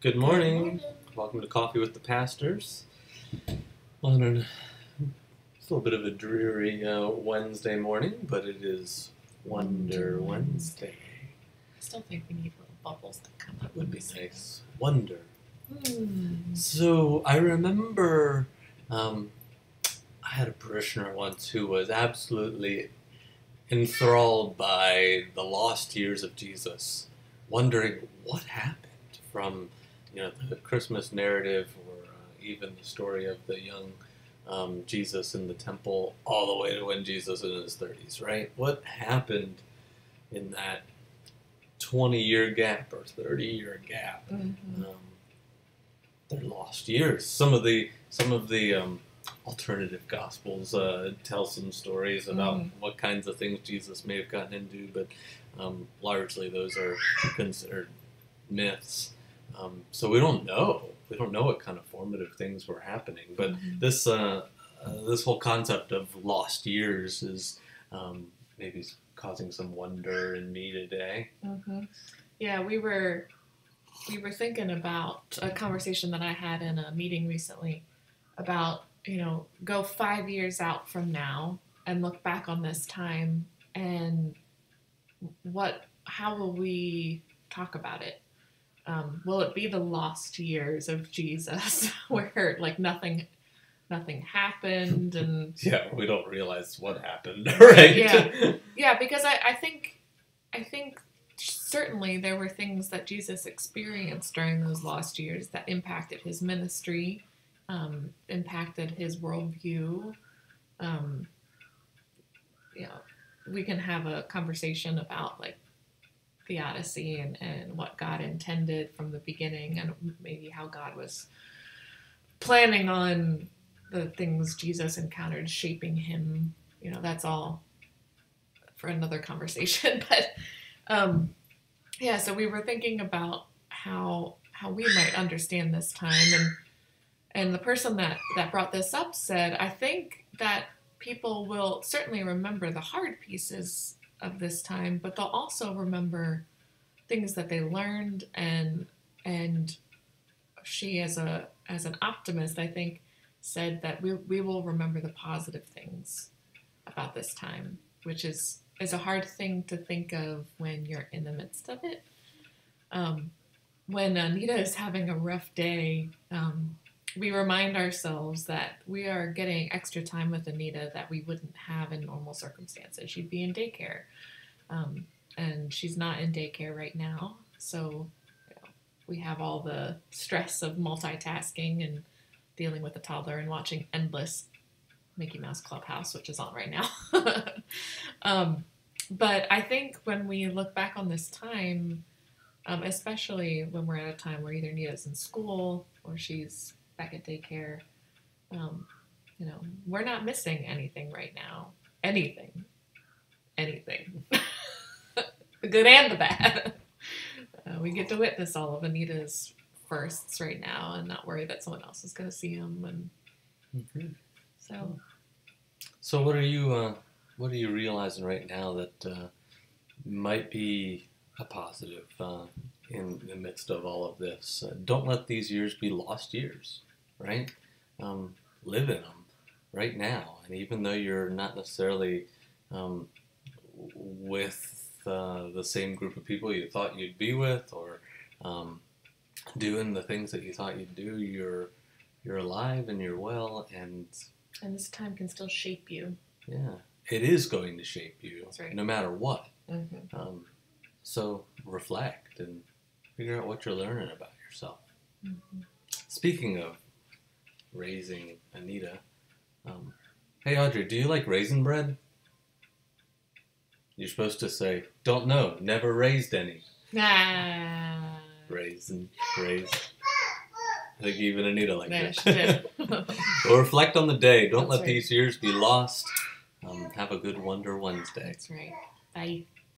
Good morning. Welcome to Coffee with the Pastors. On it's a little bit of a dreary Wednesday morning, but it is Wonder Wednesday. I still think we need little bubbles that come up. That would be nice. Wonder. Mm. So I remember I had a parishioner once who was absolutely enthralled by the lost years of Jesus, wondering what happened from the Christmas narrative, or even the story of the young Jesus in the temple, all the way to when Jesus is in his 30s, right? What happened in that 20-year gap or 30-year gap? Mm-hmm. They're lost years. Some of the alternative gospels tell some stories about what kinds of things Jesus may have gotten into, but largely those are considered myths. So we don't know. We don't know what kind of formative things were happening. But this whole concept of lost years is maybe causing some wonder in me today. Mm-hmm. Yeah, we were thinking about a conversation that I had in a meeting recently about, go 5 years out from now and look back on this time, and how will we talk about it? Will it be the lost years of Jesus where nothing happened and yeah, we don't realize what happened, right? Yeah, because I think certainly there were things that Jesus experienced during those lost years that impacted his ministry, impacted his worldview. We can have a conversation about the Odyssey and what God intended from the beginning, and maybe how God was planning on the things Jesus encountered shaping him. That's all for another conversation. But so we were thinking about how we might understand this time, and the person that brought this up said, I think that people will certainly remember the hard pieces of this time, but they'll also remember things that they learned, and she, as an optimist, I think, said that we will remember the positive things about this time, which is a hard thing to think of when you're in the midst of it. When Anita is having a rough day, we remind ourselves that we are getting extra time with Anita that we wouldn't have in normal circumstances. She'd be in daycare, and she's not in daycare right now, so we have all the stress of multitasking and dealing with a toddler and watching endless Mickey Mouse Clubhouse, which is on right now. But I think when we look back on this time, especially when we're at a time where either Anita's in school or she's back at daycare, we're not missing anything right now. Anything. The good and the bad. We get to witness all of Anita's firsts right now and not worry that someone else is going to see them. And So what are you realizing right now that might be a positive in the midst of all of this? Don't let these years be lost years, right? Live in them right now. And even though you're not necessarily with the same group of people you thought you'd be with, or doing the things that you thought you'd do, you're alive and you're well, and this time can still shape you. Yeah, it is going to shape you. That's right. No matter what. Mm-hmm. So reflect and figure out what you're learning about yourself. Mm-hmm. Speaking of raising Anita, hey Audrey, do you like raisin bread? You're supposed to say, don't know, never raised any. Raised. I think even Anita liked it. She did. Well, reflect on the day. Don't That's let these years be lost. Have a good Wonder Wednesday. That's right. Bye.